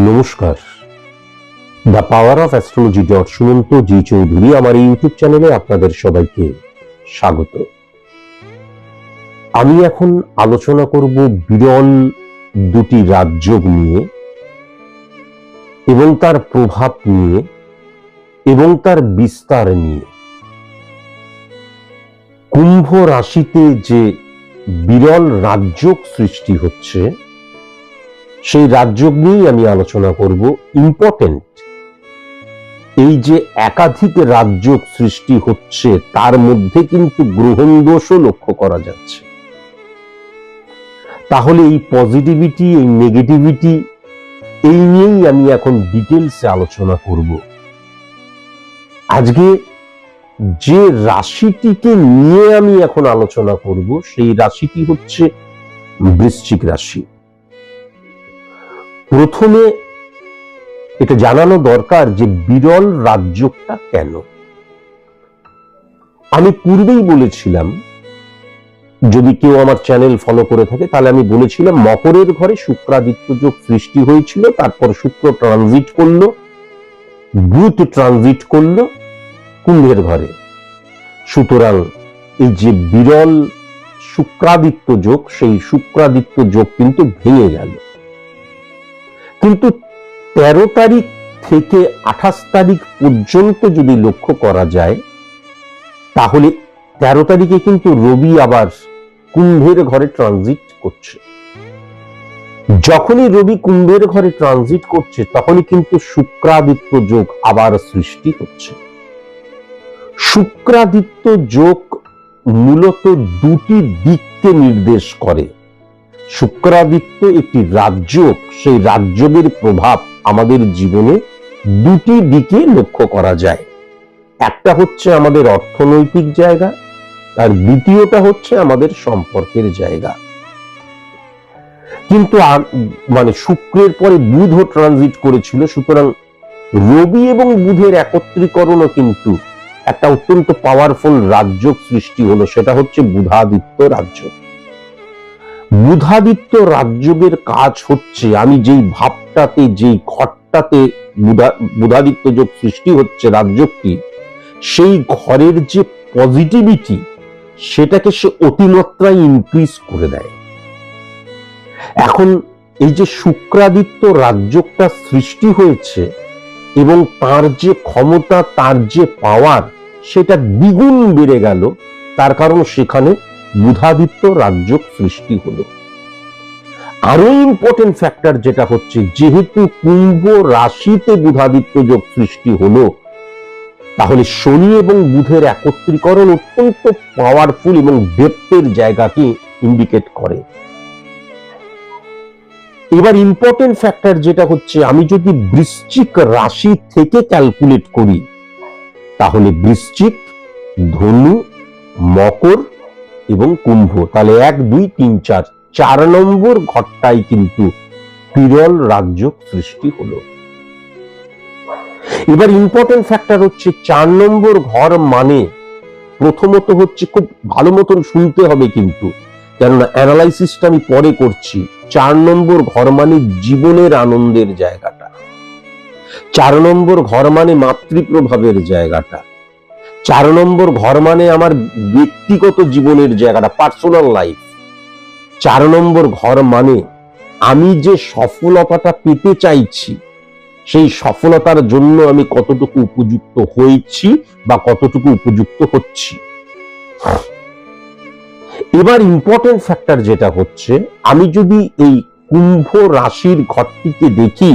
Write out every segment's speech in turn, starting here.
নমস্কার, the power of astrology Sumanta G Chowdhury আমার এই ইউটিউব চ্যানেলে আপনাদের সবাইকে স্বাগত। আমি এখন আলোচনা করব বিরল দুটি রাজযোগ নিয়ে এবং তার প্রভাব নিয়ে এবং তার বিস্তার নিয়ে। কুম্ভ রাশিতে যে বিরল রাজযোগ সৃষ্টি হচ্ছে সেই রাজযোগ নিয়েই আমি আলোচনা করব। ইম্পর্টেন্ট, এই যে একাধিক রাজযোগ সৃষ্টি হচ্ছে তার মধ্যে কিন্তু গ্রহণ দোষও লক্ষ্য করা যাচ্ছে। তাহলে এই পজিটিভিটি, এই নেগেটিভিটি, এই নিয়েই আমি এখন ডিটেলসে আলোচনা করব। আজকে যে রাশিটিকে নিয়ে আমি এখন আলোচনা করব সেই রাশিটি হচ্ছে বৃশ্চিক রাশি। প্রথমে এটা জানানো দরকার যে বিরল রাজযোগটা কেন। আমি পূর্বেই বলেছিলাম, যদি কেউ আমার চ্যানেল ফলো করে থাকে তাহলে আমি বলেছিলাম মকরের ঘরে শুক্রাদিত্য যোগ সৃষ্টি হয়েছিল, তারপর শুক্র ট্রানজিট করলো, বুধ ট্রানজিট করলো কুম্ভের ঘরে। সুতরাং এই যে বিরল শুক্রাদিত্য যোগ, সেই শুক্রাদিত্য যোগ কিন্তু ভেঙে গেল। কিন্তু 13 তারিখ থেকে 28 তারিখ পর্যন্ত যদি লক্ষ্য করা যায় তাহলে 13 তারিখে কিন্তু রবি আবার কুম্ভের ঘরে ট্রানজিট করছে। যখনই রবি কুম্ভের ঘরে ট্রানজিট করছে তখনই কিন্তু শুক্রাদিত্য যোগ আবার সৃষ্টি হচ্ছে। শুক্রাদিত্য যোগ মূলত দুটি দিককে নির্দেশ করে। শুক্রাদিত্য একটি রাজযোগ, সেই রাজযোগের প্রভাব আমাদের জীবনে দুটি দিকে লক্ষ্য করা যায়। একটা হচ্ছে আমাদের অর্থনৈতিক জায়গা, আর দ্বিতীয়টা হচ্ছে আমাদের সম্পর্কের জায়গা। কিন্তু মানে শুক্রের পরে বুধও ট্রানজিট করেছিল, সুতরাং রবি এবং বুধের একত্রীকরণও কিন্তু একটা অত্যন্ত পাওয়ারফুল রাজযোগ সৃষ্টি হলো, সেটা হচ্ছে বুধাদিত্য রাজযোগ। বুধাদিত্য রাজযোগের কাজ হচ্ছে, আমি যেই ভাবটাতে, যেই ঘরটাতে বুধাদিত্য যোগ সৃষ্টি হচ্ছে রাজযোগটি, সেই ঘরের যে পজিটিভিটি সেটাকে সে অতিমাত্রায় ইনক্রিজ করে দেয়। এখন এই যে শুক্রাদিত্য রাজযোগটা সৃষ্টি হয়েছে এবং তার যে ক্ষমতা, তার যে পাওয়ার, সেটা দ্বিগুণ বেড়ে গেল, তার কারণ সেখানে বুধাদিত্য রাজযোগ সৃষ্টি হলো। আরো ইম্পর্টেন্ট ফ্যাক্টর যেটা হচ্ছে, যেহেতু কুম্ভ রাশিতে বুধাদিত্য যোগ সৃষ্টি হলো, তাহলে শনি এবং বুধের একত্রীকরণ অত্যন্ত পাওয়ারফুল এবং ডেপথের জায়গাকে ইন্ডিকেট করে। এবার ইম্পর্টেন্ট ফ্যাক্টর যেটা হচ্ছে, আমি যদি বৃশ্চিক রাশি থেকে ক্যালকুলেট করি তাহলে বৃশ্চিক, ধনু, মকর এবং কুম্ভ, তাহলে 1, 2, 3, 4 নম্বর ঘরটাই কিন্তু বিরল রাজযোগ সৃষ্টি হলো। এবার ইম্পর্টেন্ট ফ্যাক্টর হচ্ছে 4 নম্বর ঘর মানে, প্রথমত হচ্ছে খুব ভালো মতন শুনতে হবে কিন্তু, কেননা অ্যানালাইসিসটা আমি পরে করছি। 4 নম্বর ঘর মানে জীবনের আনন্দের জায়গাটা, 4 নম্বর ঘর মানে মাতৃপ্রভাবের জায়গাটা, 4 নম্বর ঘর মানে আমার ব্যক্তিগত জীবনের জায়গাটা, পার্সোনাল লাইফ। 4 নম্বর ঘর মানে আমি যে সফলতাটা পেতে চাইছি সেই সফলতার জন্য আমি কতটুকু উপযুক্ত হয়েছি বা কতটুকু উপযুক্ত হচ্ছি। এবার ইম্পর্টেন্ট ফ্যাক্টর যেটা হচ্ছে, আমি যদি এই কুম্ভ রাশির ঘরটিকে দেখি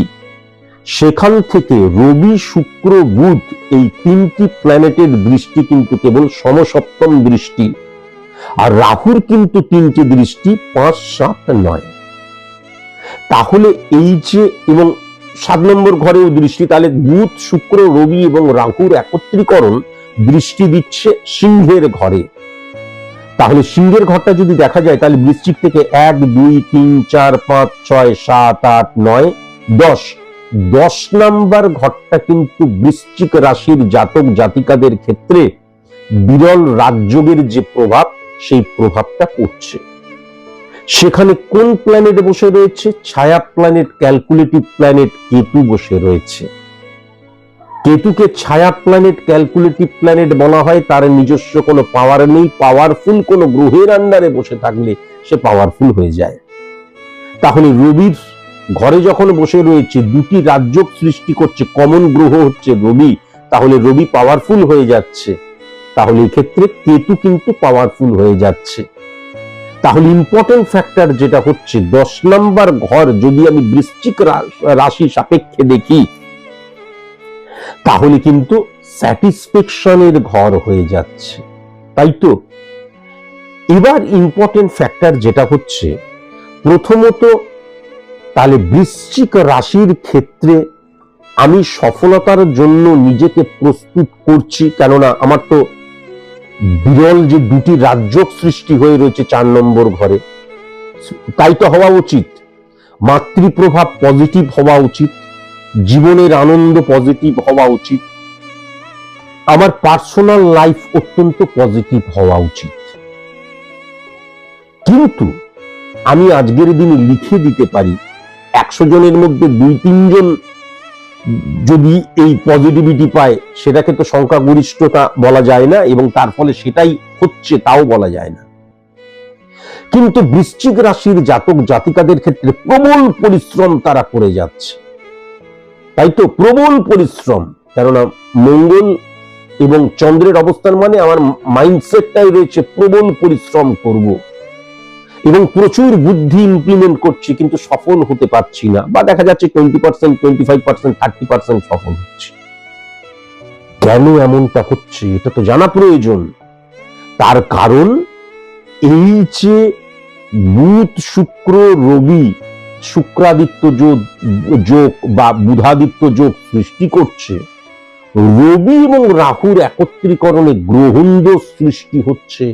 সেখান থেকে রবি, শুক্র, বুধ এই তিনটি প্ল্যানেটের দৃষ্টি কিন্তু কেবল সমসপ্তম দৃষ্টি, আর রাহুর কিন্তু তিনটি দৃষ্টি 5, 7, 9। তাহলে এই যে, এবং 7 নম্বর ঘরেও দৃষ্টি, তাহলে বুধ, শুক্র, রবি এবং রাহুর একত্রীকরণ দৃষ্টি দিচ্ছে সিংহের ঘরে। তাহলে সিংহের ঘরটা যদি দেখা যায়, তাহলে বৃশ্চিক থেকে 1, 2, 3, 4, 5, 6, 7, 8, 9, 10, 10 নাম্বার ঘরটা কিন্তু বৃশ্চিক রাশির জাতক জাতিকাদের ক্ষেত্রে বিরল রাজযোগের যে প্রভাব, সেই প্রভাবটা পড়ছে। সেখানে কোন প্ল্যানেট বসে রয়েছে? ছায়া প্ল্যানেট, ক্যালকুলেটিভ প্ল্যানেট কেতু বসে রয়েছে। কেতুকে ছায়া প্ল্যানেট, ক্যালকুলেটিভ প্ল্যানেট বলা হয়। তার নিজস্ব কোনো পাওয়ার নেই। পাওয়ারফুল কোনো গ্রহের আন্ডারে বসে থাকলে সে পাওয়ারফুল হয়ে যায়। তাহলে রবির ঘরে যখন বসে রয়েছে, দুটি রাজযোগ সৃষ্টি করছে, কমন গ্রহ হচ্ছে রবি, তাহলে রবি পাওয়ারফুল হয়ে যাচ্ছে। তাহলে এক্ষেত্রে কেতু কিন্তু পাওয়ারফুল হয়ে যাচ্ছে। তাহলে ইম্পর্টেন্ট ফ্যাক্টর যেটা হচ্ছে 10 নাম্বার ঘর যদি আমি বৃশ্চিক রাশি সাপেক্ষে দেখি, তাহলে কিন্তু স্যাটিসফ্যাকশনের ঘর হয়ে যাচ্ছে, তাই তো? এবার ইম্পর্টেন্ট ফ্যাক্টর যেটা হচ্ছে, প্রথমত তাহলে বৃশ্চিক রাশির ক্ষেত্রে আমি সফলতার জন্য নিজেকে প্রস্তুত করছি, কেননা আমার তো বিরল যে দুটি রাজযোগ সৃষ্টি হয়ে রয়েছে 4 নম্বর ঘরে, তাই তো হওয়া উচিত। মাতৃপ্রভাব পজিটিভ হওয়া উচিত, জীবনের আনন্দ পজিটিভ হওয়া উচিত, আমার পার্সোনাল লাইফ অত্যন্ত পজিটিভ হওয়া উচিত। কিন্তু আমি আজকের দিনে লিখে দিতে পারি 100 জনের মধ্যে 2-3 জন যদি এই পজিটিভিটি পায়, সেটাকে তো সংখ্যাগরিষ্ঠতা বলা যায় না, এবং তার ফলে সেটাই হচ্ছে তাও বলা যায় না। কিন্তু বৃশ্চিক রাশির জাতক জাতিকাদের ক্ষেত্রে প্রবল পরিশ্রম তারা করে যাচ্ছে, তাই তো? প্রবল পরিশ্রম, কেননা মঙ্গল এবং চন্দ্রের অবস্থান মানে আমার মাইন্ডসেটটাই রয়েছে প্রবল পরিশ্রম করব, এবং প্রচুর বুদ্ধি ইমপ্লিমেন্ট করছি, কিন্তু সফল হতে পারছি না, বা দেখা যাচ্ছে 20%, 25%, 30% সফল হচ্ছে। কেন এমনটা হচ্ছে এটা তো জানা প্রয়োজন। তার কারণ এই যে বুধ, শুক্র, রবি শুক্রাদিত্য যোগ বা বুধাদিত্য যোগ সৃষ্টি করছে, রবি এবং রাহুর একত্রীকরণে গ্রহণ-দোষ সৃষ্টি হচ্ছে।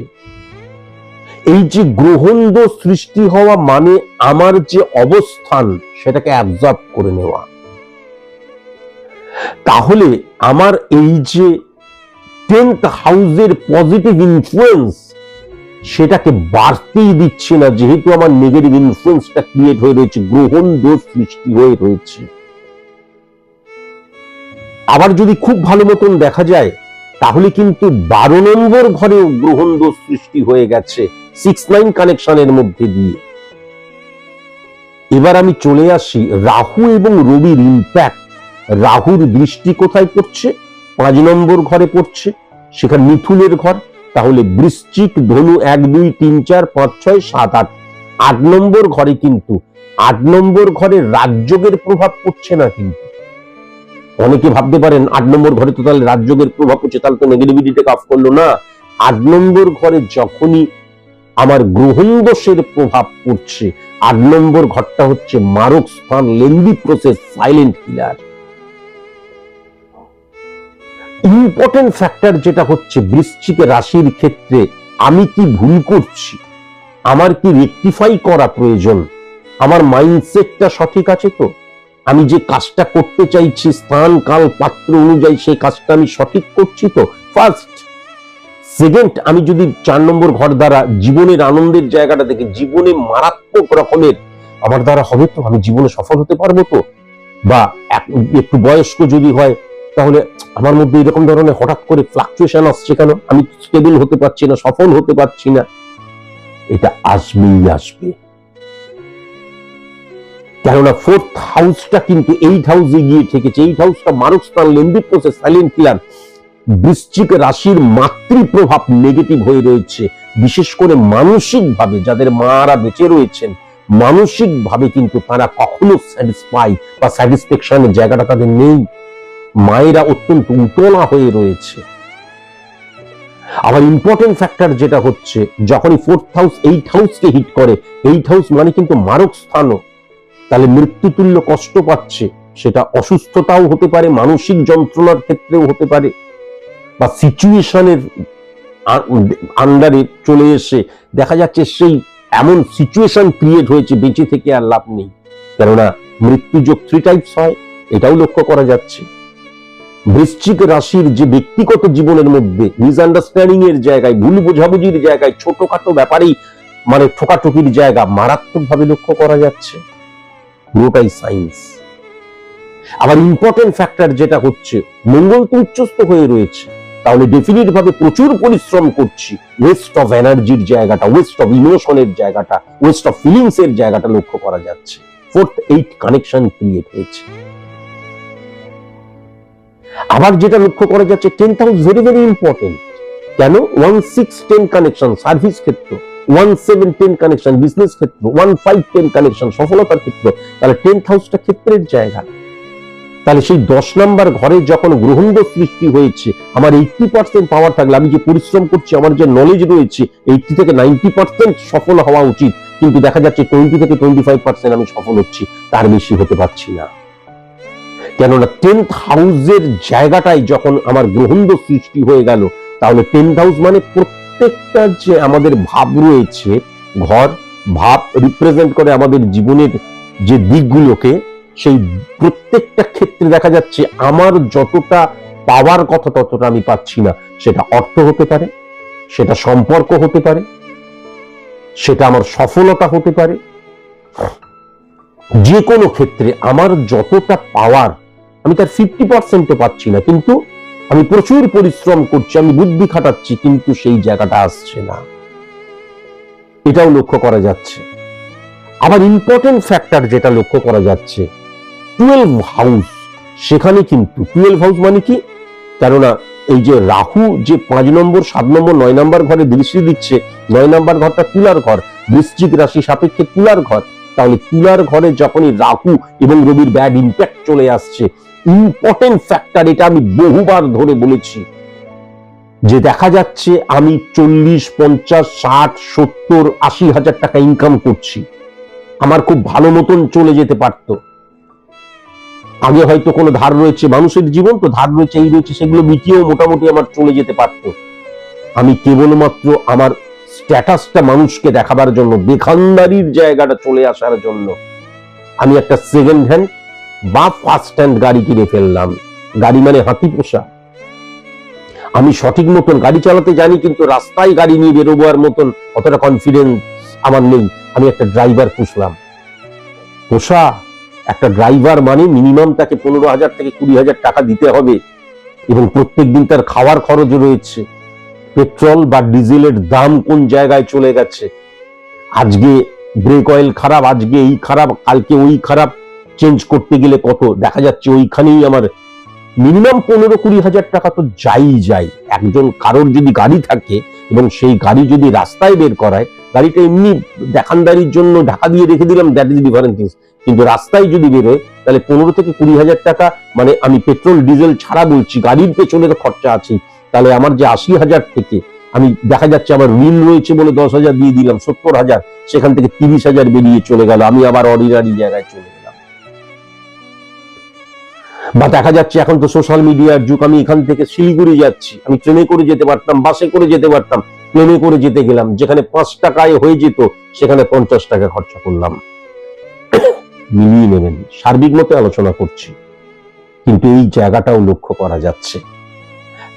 এই যে গ্রহণ-দোষ সৃষ্টি হওয়া মানে আমার যে অবস্থান সেটাকে অ্যাবজর্ব করে নেওয়া। তাহলে আমার এই যে 10th হাউসের পজিটিভ ইনফ্লুয়েন্স, সেটাকে বাড়তেই দিচ্ছে না, যেহেতু আমার নেগেটিভ ইনফ্লুয়েন্সটা ক্রিয়েট হয়ে রয়েছে, গ্রহণ-দোষ সৃষ্টি হয়ে রয়েছে। আবার যদি খুব ভালো মতন দেখা যায়, তাহলে কিন্তু 12 নম্বর ঘরেও গ্রহণ-দোষ সৃষ্টি হয়ে গেছে 6-9 কানেকশনের মধ্যে দিয়ে। এবার আমি চলে আসি রাহু এবং রবির ইম্প্যাক্ট। রাহুর দৃষ্টি কোথায় পড়ছে? 5 নম্বর ঘরে পড়ছে, সেখানে মিথুনের ঘর। তাহলে বৃশ্চিক, ধনু 1, 2, 3, 4, 5, 6, 7, 8, 8 নম্বর ঘরে, কিন্তু 8 নম্বর ঘরে রাজযোগের প্রভাব পড়ছে না। কিন্তু অনেকে ভাবতে পারেন 8 নম্বর ঘরে তো তাহলে রাজযোগের প্রভাব পড়ছে, তাহলে তো নেগেটিভিটিটাকে অফ করলো না। 8 নম্বর ঘরে যখনই আমার গ্রহণ দোষের প্রভাব পড়ছে, 8 নম্বর ঘরটা হচ্ছে মারক স্থান, lengthy process, silent killer. Important factor যেটা হচ্ছে বৃশ্চিক রাশির ক্ষেত্রে, আমি কি ভুল করছি, আমার কি রেকটিফাই করা প্রয়োজন, আমার মাইন্ডসেটটা সঠিক আছে তো, আমি যে কাজটা করতে চাইছি স্থান কাল পাত্র অনুযায়ী সেই কাজটা আমি সঠিক করছি তো, ফার্স্ট। সেকেন্ড, আমি যদি 4 নম্বর ঘর দ্বারা জীবনের আনন্দের জায়গাটা দেখি, জীবনে মারাত্মক রকমের আমার দ্বারা হবে তো, আমি জীবনে সফল হতে পারবো তো, বা একটু বয়স্ক যদি হয়, তাহলে আমার মধ্যে এরকম ধরনের হঠাৎ করে ফ্লাকচুয়েশন আসছে কেন, আমি স্টেবল হতে পারছি না, সফল হতে পারছি না। এটা আসবেই আসবে, কেননা 4th হাউসটা কিন্তু 8 হাউসে গিয়ে ঠেকেছে। 8 হাউসটা মারক স্থান, লেন্দি প্রসেস, সাইলেন্ট কিলার। বৃশ্চিক রাশির মাতৃপ্রভাব নেগেটিভ হয়ে রয়েছে, বিশেষ করে মানসিক ভাবে যাদের মারা বেঁচে রয়েছেন মানসিক ভাবে কিন্তু তারা কখনো স্যাটিসফাই বা স্যাটিসফ্যাকশনের জায়গাটা তাদের নেই। মায়েরা অত্যন্ত উতলা হয়ে রয়েছে। আবার ইম্পর্টেন্ট ফ্যাক্টর যেটা হচ্ছে, যখনই 4th হাউস 8th হাউসকে হিট করে, 8th হাউস মানে কিন্তু মারক স্থানও, তাহলে মৃত্যুতুল্য কষ্ট পাচ্ছে। সেটা অসুস্থতাও হতে পারে, মানসিক যন্ত্রণার ক্ষেত্রেও হতে পারে, বা সিচুয়েশনের আন্ডারে চলে এসে দেখা যাচ্ছে সেই এমন সিচুয়েশন ক্রিয়েট হয়েছে বেঁচে থেকে আর লাভ নেই। কেননা মৃত্যুযোগ 3 টাইপস হয়, এটাও লক্ষ্য করা যাচ্ছে। বৃশ্চিক রাশির যে ব্যক্তিগত জীবনের মধ্যে মিসআন্ডারস্ট্যান্ডিং এর জায়গায়, ভুল বোঝাবুঝির জায়গায়, ছোটখাটো ব্যাপারেই মানে ঠোকাঠুকির জায়গা মারাত্মক ভাবে লক্ষ্য করা যাচ্ছে। পুরোটাই সায়েন্স। আবার ইম্পর্টেন্ট ফ্যাক্টর যেটা হচ্ছে, মঙ্গল তো উচ্চস্থ হয়ে রয়েছে, তাহলে ডেফিনিট ভাবে প্রচুর পরিশ্রম করছি। ওয়েস্ট অফ এনার্জির জায়গাটা, ওয়েস্ট অফ ইমোশনের জায়গাটা, ওয়েস্ট অফ ফিলিংস এর জায়গাটা লক্ষ্য করা যাচ্ছে। 4th 8th কানেকশন ক্রিয়েট হয়েছে। আবার যেটা লক্ষ্য করা যাচ্ছে, 10th house very very important. কেন? 1-6-10 কানেকশন সার্ভিস ক্ষেত্র, 1-7-10 কানেকশন বিজনেস ক্ষেত্র, 1-5-10 কানেকশন সফলতার ক্ষেত্র। তাহলে 10th হাউসটা ক্ষেত্রের জায়গা। তাহলে সেই 10 নম্বর ঘরে যখন গ্রহণদোষ সৃষ্টি হয়েছে, আমার 80% পাওয়ার থাকলে, আমি যে পরিশ্রম করছি, আমার যে নলেজ রয়েছে, 80 থেকে 90% সফল হওয়া উচিত, কিন্তু দেখা যাচ্ছে 20 থেকে 25% আমি সফল হচ্ছি, তার বেশি হতে পারছি না। কেননা 10th হাউসের জায়গাটাই যখন আমার গ্রহণদোষ সৃষ্টি হয়ে গেল, তাহলে 10th হাউস মানে প্রত্যেকটা যে আমাদের ভাব রয়েছে, ঘর ভাব রিপ্রেজেন্ট করে আমাদের জীবনের যে দিকগুলোকে, সেই প্রত্যেকটা ক্ষেত্রে দেখা যাচ্ছে আমার যতটা পাওয়ার কথা ততটা আমি পাচ্ছি না। সেটা অর্থ হতে পারে, সেটা সম্পর্ক হতে পারে, সেটা আমার সফলতা হতে পারে। যে কোনো ক্ষেত্রে আমার যতটা পাওয়ার, আমি তার 50% পাচ্ছি না, কিন্তু আমি প্রচুর পরিশ্রম করছি, আমি বুদ্ধি খাটাচ্ছি, কিন্তু সেই জায়গাটা আসছে না। এটাও লক্ষ্য করা যাচ্ছে। আবার ইম্পর্টেন্ট ফ্যাক্টর যেটা লক্ষ্য করা যাচ্ছে, 12 হাউস, সেখানে কিন্তু 12 হাউস মানে কি? কেননা এই যে রাহু যে 5 নম্বর 7 নম্বর 9 নম্বর ঘরে দৃষ্টি দিচ্ছে, 9 নম্বর ঘরটা তুলার ঘর, বৃশ্চিক রাশি সাপেক্ষে তুলার ঘর। তাহলে তুলার ঘরে যখনই রাহু এবং রবির ব্যাড ইম্প্যাক্ট চলে আসছে, ইম্পর্টেন্ট ফ্যাক্টর, এটা আমি বহুবার ধরে বলেছি, যে দেখা যাচ্ছে আমি 40, 50, 60, 70, 80 হাজার টাকা ইনকাম করছি, আমার খুব ভালো মতন চলে যেতে পারতো। আগে হয়তো কোনো ধার রয়েছে, মানুষের জীবন তো ধার রয়েছে, এই রয়েছে, সেগুলো মিটিয়েও মোটামুটি আমার চলে যেতে পারতো। আমি কেবলমাত্র আমার স্ট্যাটাসটা মানুষকে দেখাবার জন্য, দেখানদারির জায়গাটা চলে আসার জন্য আমি একটা সেকেন্ড হ্যান্ড বা ফার্স্ট হ্যান্ড গাড়ি কিনে ফেললাম। গাড়ি মানে হাতি পোষা। আমি সঠিক মতন গাড়ি চালাতে জানি, কিন্তু রাস্তায় গাড়ি নিয়ে বেরোবার মতন অতটা কনফিডেন্স আমার নেই। আমি একটা ড্রাইভার পুষলাম। পোষা একটা ড্রাইভার মানে মিনিমাম তাকে 15,000 থেকে 20,000 টাকা দিতে হবে, এবং প্রত্যেকদিন তার খাওয়ার খরচ রয়েছে। পেট্রোল বা ডিজেলের দাম কোন জায়গায় চলে গেছে, আজকে ব্রেক অয়েল খারাপ, আজকে এই খারাপ, কালকে ওই খারাপ, চেঞ্জ করতে গেলে কত, দেখা যাচ্ছে ওইখানেই আমার মিনিমাম 15-20 হাজার টাকা তো যায়। একজন কারোর যদি গাড়ি থাকে এবং সেই গাড়ি যদি রাস্তায় বের করায়, গাড়িটা এমনি দেখানদারির জন্য ঢাকা দিয়ে রেখে দিলাম, দ্যাট ইজ ডিফারেন্ট থিংস, কিন্তু রাস্তায় যদি বেরোয়, তাহলে 15 থেকে 20 হাজার টাকা, মানে আমি পেট্রোল ডিজেল ছাড়া বলছি, গাড়ির পেছনের খরচা আছে। তাহলে আমার যে 80,000 থেকে আমি দেখা যাচ্ছে আমার ঋণ রয়েছে বলে 10,000 দিয়ে দিলাম, 70,000, সেখান থেকে 30,000 বেরিয়ে চলে গেল, আমি আবার অর্ডিনারি জায়গায় চলে গেলাম। বা দেখা যাচ্ছে এখন তো সোশ্যাল মিডিয়ার যুগ, আমি এখান থেকে শিলিগুড়ি যাচ্ছি, আমি ট্রেনে করে যেতে পারতাম, বাসে করে যেতে পারতাম, প্লেনে করে যেতে গেলাম, যেখানে 5 টাকায় হয়ে যেত সেখানে 50 টাকা খরচা করলাম। মিলিয়ে নেবেন, সার্বিক মতে আলোচনা করছি, কিন্তু এই জায়গাটাও লক্ষ্য করা যাচ্ছে।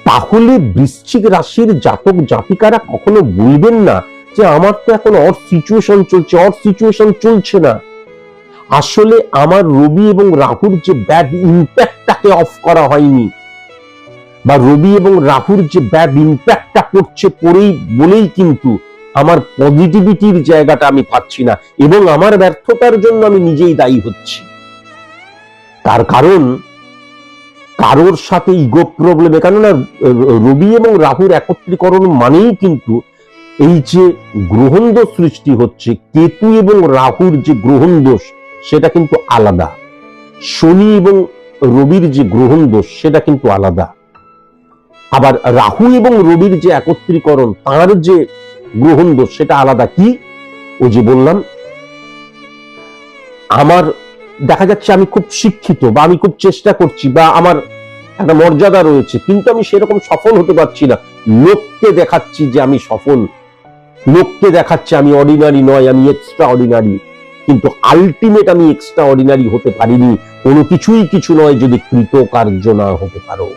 তাহলে বৃশ্চিক রাশির জাতক জাতিকারা কখনো বলবেন না যে আমার তো এখন অড সিচুয়েশন চলছে, অড সিচুয়েশন চলছে না। আসলে আমার রবি এবং রাহুর যে ব্যাড ইম্প্যাক্টটাকে অফ করা হয়নি, বা রবি এবং রাহুর যে ব্যাড ইম্প্যাক্টটা পড়ছে বলেই কিন্তু আমার পজিটিভিটির জায়গাটা আমি পাচ্ছি না, এবং আমার ব্যর্থতার জন্য আমি নিজেই দায়ী হচ্ছি। তার কারণ কারোর সাথে ইগো প্রবলেমে, কেননা রবি এবং রাহুর একত্রীকরণ মানেই কিন্তু এই যে গ্রহণ দোষ সৃষ্টি হচ্ছে, কেতু এবং রাহুর যে গ্রহণ দোষ সেটা কিন্তু আলাদা, শনি এবং রবির যে গ্রহণ দোষ সেটা কিন্তু আলাদা। আবার রাহু এবং রবির যে একত্রীকরণ তার যে গ্রহণ দোষ সেটা আলাদা। কি ওই যে বললাম, আমার দেখা যাচ্ছে আমি খুব শিক্ষিত বা আমি খুব চেষ্টা করছি বা আমার একটা মর্যাদা রয়েছে, কিন্তু আমি সেরকম সফল হতে পারছি না। লোককে দেখাচ্ছি যে আমি সফল, লোককে দেখাচ্ছে আমি অর্ডিনারি নয়, আমি এক্সট্রা অর্ডিনারি, কিন্তু আলটিমেট আমি এক্সট্রা অর্ডিনারি হতে পারিনি। কোনো কিছুই কিছু নয় যদি কৃতকার্য না হতে পারো।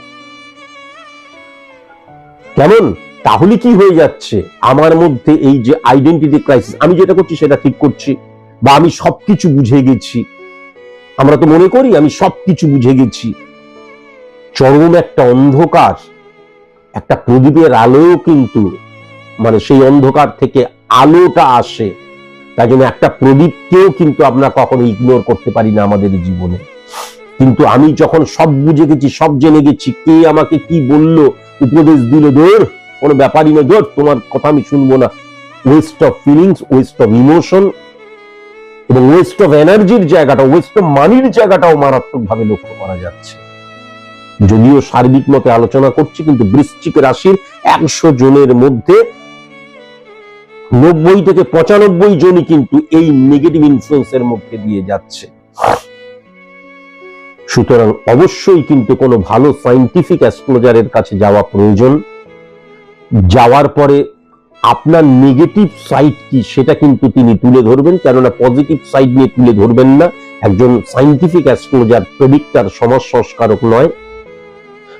কেমন? তাহলে কি হয়ে যাচ্ছে, আমার মধ্যে এই যে আইডেন্টিটি ক্রাইসিস, আমি যেটা করছি সেটা ঠিক করছি বা আমি সবকিছু বুঝে গেছি, আমরা তো মনে করি আমি সবকিছু বুঝে গেছি। চরম একটা অন্ধকার, একটা প্রদীপের আলোও কিন্তু মানে সেই অন্ধকার থেকে আলোটা আসে। তাই জন্য একটা প্রদীপকেও কিন্তু আমরা কখনো ইগনোর করতে পারি না আমাদের জীবনে। কিন্তু আমি যখন সব বুঝে গেছি, সব জেনে গেছি, কে আমাকে কি বললো, উপদেশ দিল, দূর, কোনো ব্যাপারই না, দূর, তোমার কথা আমি শুনবো না। West of feelings, West of emotion এবং ওয়েস্ট অফ এনার্জির জায়গাটা, ওয়েস্ট অফ মানির জায়গাটাও মারাত্মক ভাবে লক্ষ্য করা যাচ্ছে। যদিও সার্বিক মতে আলোচনা করছি, কিন্তু বৃশ্চিক রাশির 100 জনের মধ্যে 90 থেকে 95 জনই কিন্তু এই নেগেটিভ ইনফ্লুয়েন্সের মধ্যে দিয়ে যাচ্ছে। সুতরাং অবশ্যই কিন্তু কোনো ভালো সায়েন্টিফিক অ্যাস্ট্রোলজারের কাছে যাওয়া প্রয়োজন। যাওয়ার পরে আপনার নেগেটিভ সাইড কি সেটা কিন্তু তিনি তুলে ধরবেন, কেননা পজিটিভ সাইড নিয়ে তুলে ধরবেন না। একজন সায়েন্টিফিক অ্যাস্ট্রোলজার প্রেডিক্টর, সমাজ সংস্কারক নয়।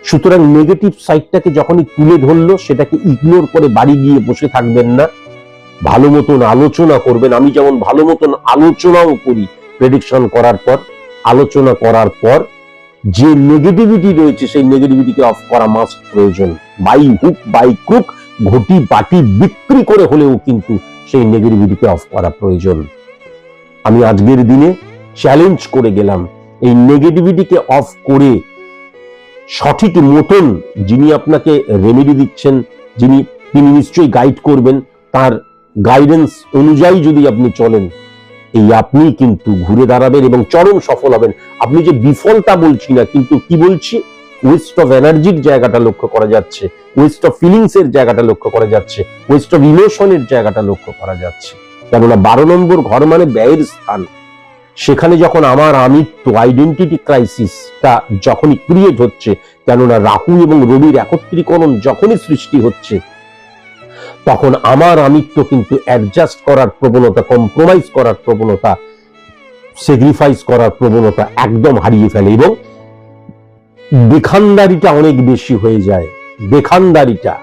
সুতরাং নেগেটিভ সাইডটাকে যখনই তুলে ধরলো সেটাকে ইগনোর করে বাড়ি গিয়ে বসে থাকবেন না, ভালো মতন আলোচনা করবেন। আমি যেমন ভালো মতন আলোচনাও করি প্রেডিকশন করার পর, আলোচনা করার পর যে নেগেটিভিটি রয়েছে সেই নেগেটিভিটিকে অফ করা মাস্ট প্রয়োজন। বাই হুক বাই ক্রুক, ঘটি বাটি বিক্রি করে হলেও কিন্তু সেই নেগেটিভিটিকে অফ করা প্রয়োজন। আমি আজকের দিনে চ্যালেঞ্জ করে গেলাম, এই নেগেটিভিটিকে অফ করে সঠিক মতন যিনি আপনাকে রেমেডি দিচ্ছেন, তিনি নিশ্চয়ই গাইড করবেন, তার গাইডেন্স অনুযায়ী যদি আপনি চলেন, এই আপনি কিন্তু ঘুরে দাঁড়াবেন এবং চরম সফল হবেন। আপনি যে বিফলতা বলছি না, কিন্তু কি বলছি, ওয়েস্ট অফ এনার্জির জায়গাটা লক্ষ্য করা যাচ্ছে, ওয়েস্ট অফ ফিলিংস এর জায়গাটা লক্ষ্য করা যাচ্ছে, ওয়েস্ট অফ ইমোশনের জায়গাটা লক্ষ্য করা যাচ্ছে। কেননা 12 নম্বর ঘর মানে ব্যয়ের স্থান। সেখানে যখন আমার আমিত্ব, আইডেন্টিটি ক্রাইসিসটা যখনই ক্রিয়েট হচ্ছে, কেননা রাহু এবং রবির একত্রীকরণ যখনই সৃষ্টি হচ্ছে, তখন আমার আমিত্ব কিন্তু অ্যাডজাস্ট করার প্রবণতা, কম্প্রোমাইজ করার প্রবণতা, স্যাক্রিফাইস করার প্রবণতা একদম হারিয়ে ফেলে এবং দেখানদারিটা অনেক বেশি হয়ে যায়। দেখানদারিটা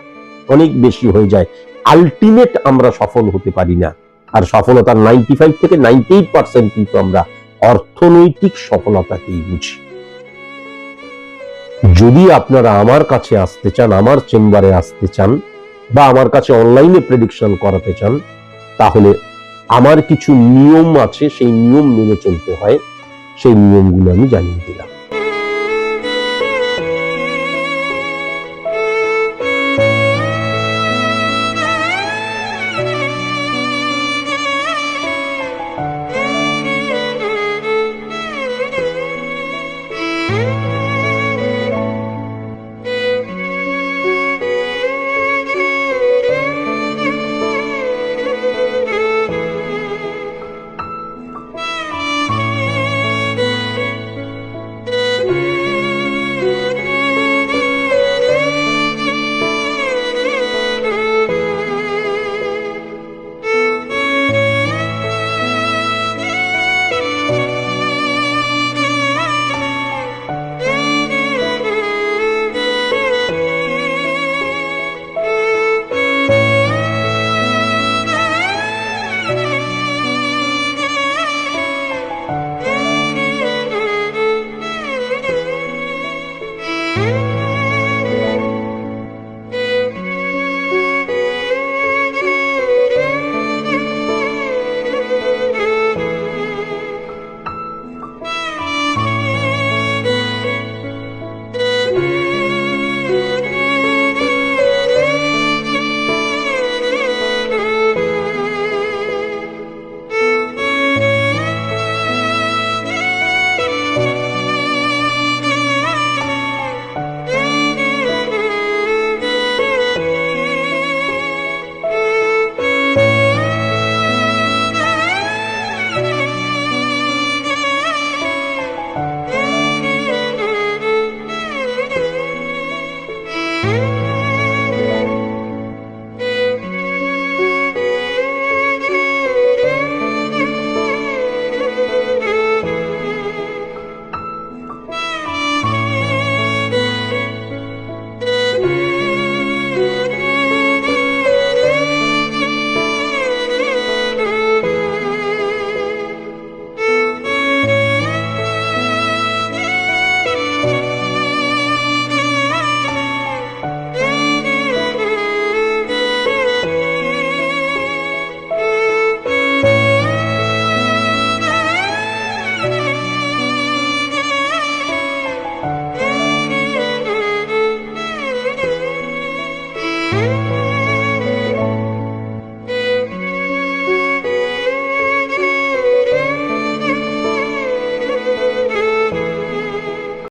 অনেক বেশি হয়ে যায়। আলটিমেট আমরা সফল হতে পারি না। আর সফলতার 95 থেকে 98% কিন্তু আমরা অর্থনৈতিক সফলতাকেই বুঝি। যদি আপনারা আমার কাছে আসতে চান, আমার চেম্বারে আসতে চান বা আমার কাছে অনলাইনে প্রেডিকশন করাতে চান, তাহলে আমার কিছু নিয়ম আছে, সেই নিয়ম মেনে চলতে হয়। সেই নিয়মগুলো আমি জানিয়ে দিলাম।